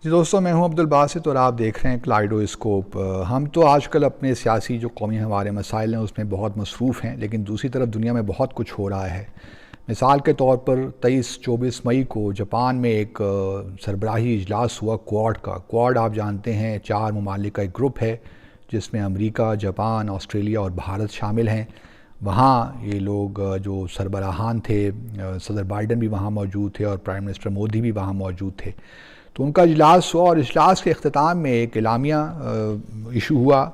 جی دوستوں، میں ہوں عبدالباسط اور آپ دیکھ رہے ہیں کلائڈو اسکوپ۔ ہم تو آج کل اپنے سیاسی جو قومی ہمارے مسائل ہیں اس میں بہت مصروف ہیں، لیکن دوسری طرف دنیا میں بہت کچھ ہو رہا ہے۔ مثال کے طور پر 23-24 مئی کو جاپان میں ایک سربراہی اجلاس ہوا کوڈ کا۔ کوڈ آپ جانتے ہیں 4 ممالک کا ایک گروپ ہے جس میں امریکہ، جاپان، آسٹریلیا اور بھارت شامل ہیں۔ وہاں یہ لوگ جو سربراہان تھے، صدر بائیڈن بھی وہاں موجود تھے اور پرائم منسٹر مودی بھی وہاں موجود تھے۔ تو ان کا اجلاس ہوا اور اجلاس کے اختتام میں ایک اعلامیہ ایشو ہوا۔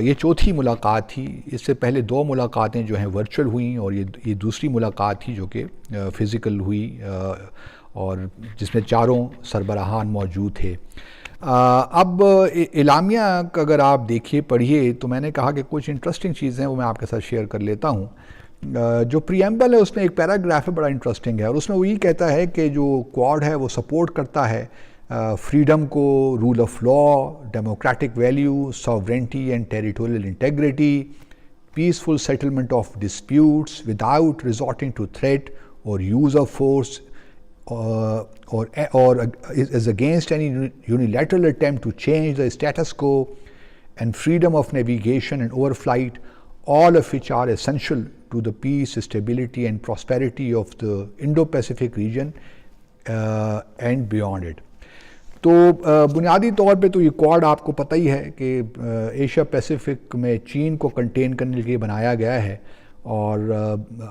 یہ چوتھی ملاقات تھی۔ اس سے پہلے 2 ملاقاتیں جو ہیں ورچوئل ہوئیں اور یہ دوسری ملاقات تھی جو کہ فزیکل ہوئی، اور جس میں 4 سربراہان موجود تھے۔ اب اعلامیہ کا اگر آپ دیکھیے پڑھیے تو میں نے کہا کہ کچھ انٹرسٹنگ چیزیں ہیں وہ میں آپ کے ساتھ شیئر کر لیتا ہوں۔ جو پریمبل ہے اس میں ایک پیراگراف ہے بڑا انٹرسٹنگ ہے، اور اس میں وہ یہ کہتا ہے کہ جو کوڈ ہے وہ سپورٹ کرتا ہے فریڈم کو، rule of law, democratic value, sovereignty and territorial integrity, peaceful settlement of disputes without resorting to threat اور use of force, or is against any unilateral attempt to change the status quo, and freedom of navigation and overflight, all of which are essential to the peace, stability and prosperity of the Indo-Pacific region and beyond it۔ تو بنیادی طور پہ تو یہ code آپ کو پتہ ہی ہے کہ ایشیا پیسیفک میں چین کو کنٹین کرنے کے لیے بنایا گیا ہے، اور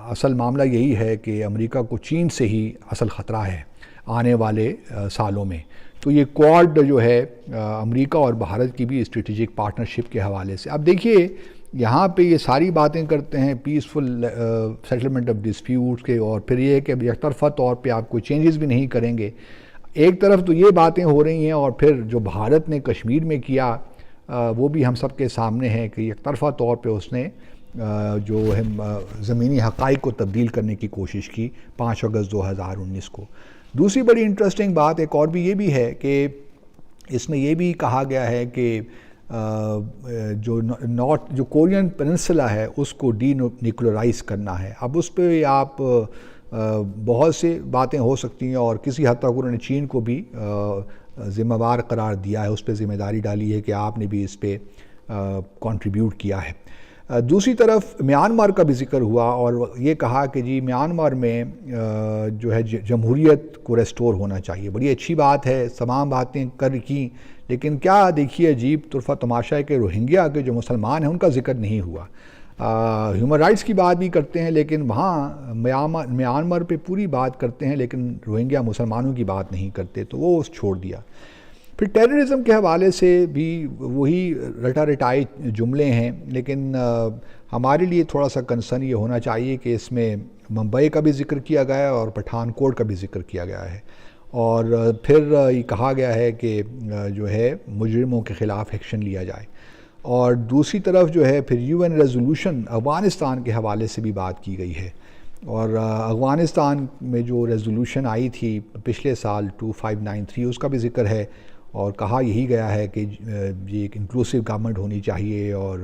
اصل معاملہ یہی ہے کہ امریکہ کو چین سے ہی اصل خطرہ ہے آنے والے سالوں میں۔ تو یہ کوڈ جو ہے امریکہ اور بھارت کی بھی اسٹریٹجک پارٹنرشپ کے حوالے سے، اب دیکھیے یہاں پہ یہ ساری باتیں کرتے ہیں پیسفل سیٹلمنٹ آف ڈسپیوٹس کے، اور پھر یہ ہے کہ یک طرفہ طور پہ آپ کوئی چینجز بھی نہیں کریں گے۔ ایک طرف تو یہ باتیں ہو رہی ہیں، اور پھر جو بھارت نے کشمیر میں کیا وہ بھی ہم سب کے سامنے ہے کہ یک طرفہ طور پہ اس نے جو ہے زمینی حقائق کو تبدیل کرنے کی کوشش کی 5 اگست 2019 کو۔ دوسری بڑی انٹرسٹنگ بات ایک اور بھی یہ بھی ہے کہ اس میں یہ بھی کہا گیا ہے کہ جو کورین پیننسلا ہے اس کو ڈی نیوکلرائز کرنا ہے۔ اب اس پہ آپ بہت سے باتیں ہو سکتی ہیں، اور کسی حد تک انہوں نے چین کو بھی ذمہ وار قرار دیا ہے، اس پہ ذمہ داری ڈالی ہے کہ آپ نے بھی اس پہ کنٹریبیوٹ کیا ہے۔ دوسری طرف میانمار کا بھی ذکر ہوا، اور یہ کہا کہ جی میانمار میں جو ہے جمہوریت کو ریسٹور ہونا چاہیے۔ بڑی اچھی بات ہے، تمام باتیں کی، لیکن کیا دیکھیے عجیب طرفہ تماشا ہے کہ روہنگیا کے جو مسلمان ہیں ان کا ذکر نہیں ہوا۔ ہیومن رائٹس کی بات بھی کرتے ہیں لیکن وہاں میانمار پہ پوری بات کرتے ہیں، لیکن روہنگیا مسلمانوں کی بات نہیں کرتے، تو وہ چھوڑ دیا۔ پھر ٹیررزم کے حوالے سے بھی وہی رٹا رٹائی جملے ہیں، لیکن ہمارے لیے تھوڑا سا کنسرن یہ ہونا چاہیے کہ اس میں ممبئی کا بھی ذکر کیا گیا ہے اور پٹھان کوٹ کا بھی ذکر کیا گیا ہے، اور پھر یہ کہا گیا ہے کہ جو ہے مجرموں کے خلاف ایکشن لیا جائے۔ اور دوسری طرف جو ہے پھر UN ریزولوشن افغانستان کے حوالے سے بھی بات کی گئی ہے، اور افغانستان میں جو ریزولوشن آئی تھی پچھلے سال 2593 اس کا بھی ذکر ہے، اور کہا یہی گیا ہے کہ یہ ایک انکلوسیو گورنمنٹ ہونی چاہیے، اور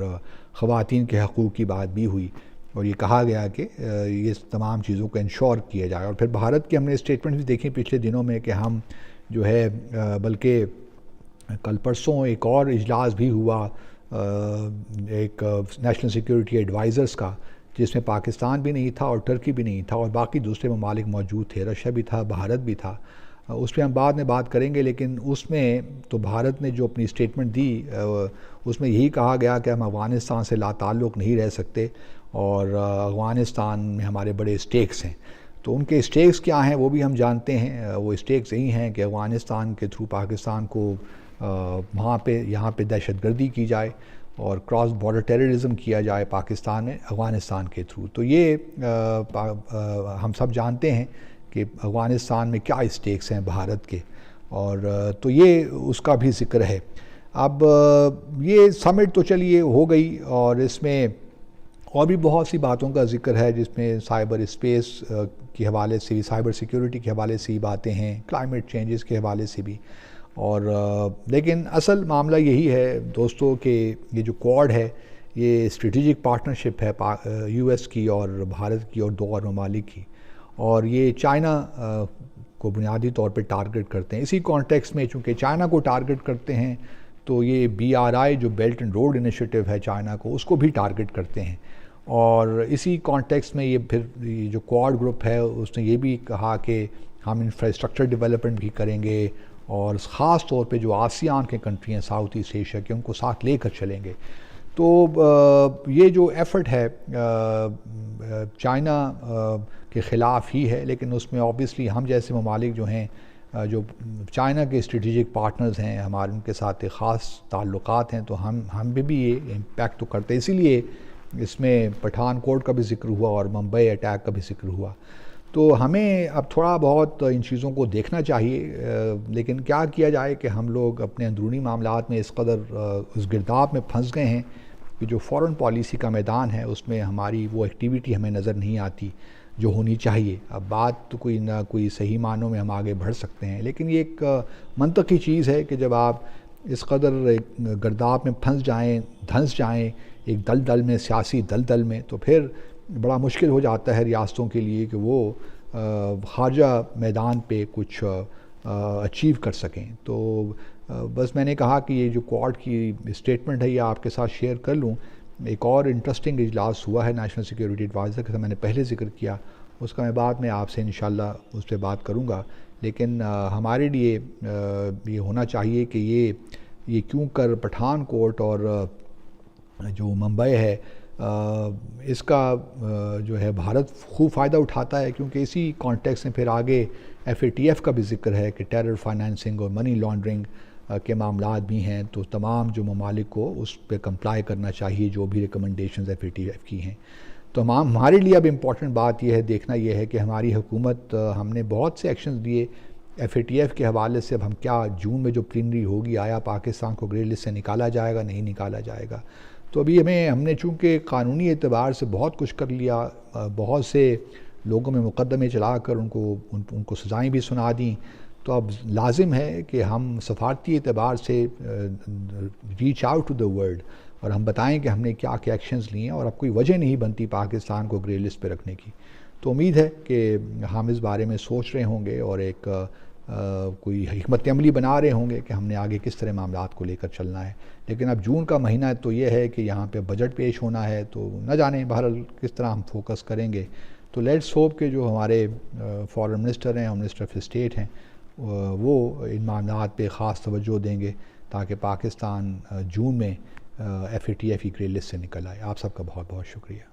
خواتین کے حقوق کی بات بھی ہوئی، اور یہ کہا گیا کہ یہ تمام چیزوں کو انشور کیا جائے۔ اور پھر بھارت کے ہم نے اسٹیٹمنٹ بھی دیکھیں پچھلے دنوں میں کہ ہم جو ہے بلکہ کل پرسوں ایک اور اجلاس بھی ہوا ایک نیشنل سیکیورٹی ایڈوائزرز کا، جس میں پاکستان بھی نہیں تھا اور ٹرکی بھی نہیں تھا، اور باقی دوسرے ممالک موجود تھے، رشیا بھی تھا، بھارت بھی تھا۔ اس پہ ہم بعد میں بات کریں گے، لیکن اس میں تو بھارت نے جو اپنی اسٹیٹمنٹ دی اس میں یہی کہا گیا کہ ہم افغانستان سے لا تعلق نہیں رہ سکتے، اور افغانستان میں ہمارے بڑے اسٹیکس ہیں۔ تو ان کے اسٹیکس کیا ہیں وہ بھی ہم جانتے ہیں، وہ اسٹیکس یہی ہیں کہ افغانستان کے تھرو پاکستان کو یہاں پہ دہشت گردی کی جائے اور کراس بارڈر ٹیررزم کیا جائے پاکستان میں افغانستان کے تھرو۔ تو یہ ہم سب جانتے ہیں کہ افغانستان میں کیا اسٹیکس ہیں بھارت کے، اور تو یہ اس کا بھی ذکر ہے۔ اب یہ سمٹ تو چلیے ہو گئی، اور اس میں اور بھی بہت سی باتوں کا ذکر ہے، جس میں سائبر اسپیس کے حوالے سے بھی، سائبر سیکیورٹی کے حوالے سے بھی باتیں ہیں، کلائمیٹ چینجز کے حوالے سے بھی، اور لیکن اصل معاملہ یہی ہے دوستو کہ یہ جو کوڈ ہے یہ اسٹریٹجک پارٹنرشپ ہے US کی اور بھارت کی اور 2 اور ممالک کی، اور یہ چائنا کو بنیادی طور پہ ٹارگٹ کرتے ہیں. اسی کانٹیکس میں چونکہ چائنا کو ٹارگٹ کرتے ہیں تو یہ BRI جو بیلٹ اینڈ روڈ انیشیٹو ہے چائنا کو، اس کو بھی ٹارگٹ کرتے ہیں. اور اسی کانٹیکس میں یہ پھر جو کوآڈ گروپ ہے اس نے یہ بھی کہا کہ ہم انفراسٹرکچر ڈیولپمنٹ بھی کریں گے، اور خاص طور پہ جو آسیان کے کنٹری ہیں ساؤتھ ایسٹ ایشیا کے، ان کو ساتھ لے کر چلیں گے. تو یہ جو ایفرٹ ہے چائنا کے خلاف ہی ہے، لیکن اس میں آبویسلی ہم جیسے ممالک جو ہیں، جو چائنا کے اسٹریٹجک پارٹنرز ہیں ہمارے، ان کے ساتھ ایک خاص تعلقات ہیں، تو ہم بھی یہ امپیکٹ تو کرتے ہیں. اسی لیے اس میں پٹھان کوٹ کا بھی ذکر ہوا اور ممبئی اٹیک کا بھی ذکر ہوا. تو ہمیں اب تھوڑا بہت ان چیزوں کو دیکھنا چاہیے، لیکن کیا کیا جائے کہ ہم لوگ اپنے اندرونی معاملات میں اس قدر اس گرداب میں پھنس گئے ہیں کہ جو فورن پالیسی کا میدان ہے اس میں ہماری وہ ایکٹیویٹی ہمیں نظر نہیں آتی جو ہونی چاہیے. اب بات تو کوئی نہ کوئی صحیح معنوں میں ہم آگے بڑھ سکتے ہیں، لیکن یہ ایک منطقی چیز ہے کہ جب آپ اس قدر گرداب میں پھنس جائیں، دھنس جائیں ایک دلدل میں، سیاسی دلدل میں، تو پھر بڑا مشکل ہو جاتا ہے ریاستوں کے لیے کہ وہ خارجہ میدان پہ کچھ اچیو کر سکیں. تو بس میں نے کہا کہ یہ جو کوآڈ کی اسٹیٹمنٹ ہے یہ آپ کے ساتھ شیئر کر لوں. ایک اور انٹرسٹنگ اجلاس ہوا ہے نیشنل سیکیورٹی ایڈوائزر کا، میں نے پہلے ذکر کیا، اس کا میں بعد میں آپ سے انشاءاللہ اس پہ بات کروں گا. لیکن ہمارے لیے یہ ہونا چاہیے کہ یہ کیوں کر پٹھان کوٹ اور جو ممبئی ہے اس کا جو ہے بھارت خوب فائدہ اٹھاتا ہے، کیونکہ اسی کانٹیکس میں پھر آگے FATF کا بھی ذکر ہے کہ ٹیرر فائنینسنگ اور منی لانڈرنگ کے معاملات بھی ہیں، تو تمام جو ممالک کو اس پہ کمپلائی کرنا چاہیے جو بھی ریکمنڈیشنز FATF کی ہیں. تو ہمارے لیے اب امپورٹنٹ بات یہ ہے، دیکھنا یہ ہے کہ ہماری حکومت، ہم نے بہت سے ایکشنز لیے FATF کے حوالے سے. اب ہم کیا جون میں جو پلینری ہوگی، آیا پاکستان کو گرے لسٹ سے نکالا جائے گا، نہیں نکالا جائے گا. تو ابھی ہم نے چونکہ قانونی اعتبار سے بہت کچھ کر لیا، بہت سے لوگوں میں مقدمے چلا کر ان کو سزائیں بھی سنا دیں، تو اب لازم ہے کہ ہم سفارتی اعتبار سے reach out to the world اور ہم بتائیں کہ ہم نے کیا کیا ایکشنز لیے ہیں، اور اب کوئی وجہ نہیں بنتی پاکستان کو گرے لسٹ پہ رکھنے کی. تو امید ہے کہ ہم اس بارے میں سوچ رہے ہوں گے اور ایک کوئی حکمت عملی بنا رہے ہوں گے کہ ہم نے آگے کس طرح معاملات کو لے کر چلنا ہے. لیکن اب جون کا مہینہ تو یہ ہے کہ یہاں پہ بجٹ پیش ہونا ہے، تو نہ جانے بہرحال کس طرح ہم فوکس کریں گے. تو لیٹس ہوپ کہ جو ہمارے فارن منسٹر ہیں، منسٹر آف اسٹیٹ ہیں، وہ ان معاملات پہ خاص توجہ دیں گے تاکہ پاکستان جون میں FATF کی گرے لسٹ سے نکل آئے. آپ سب کا بہت بہت شکریہ.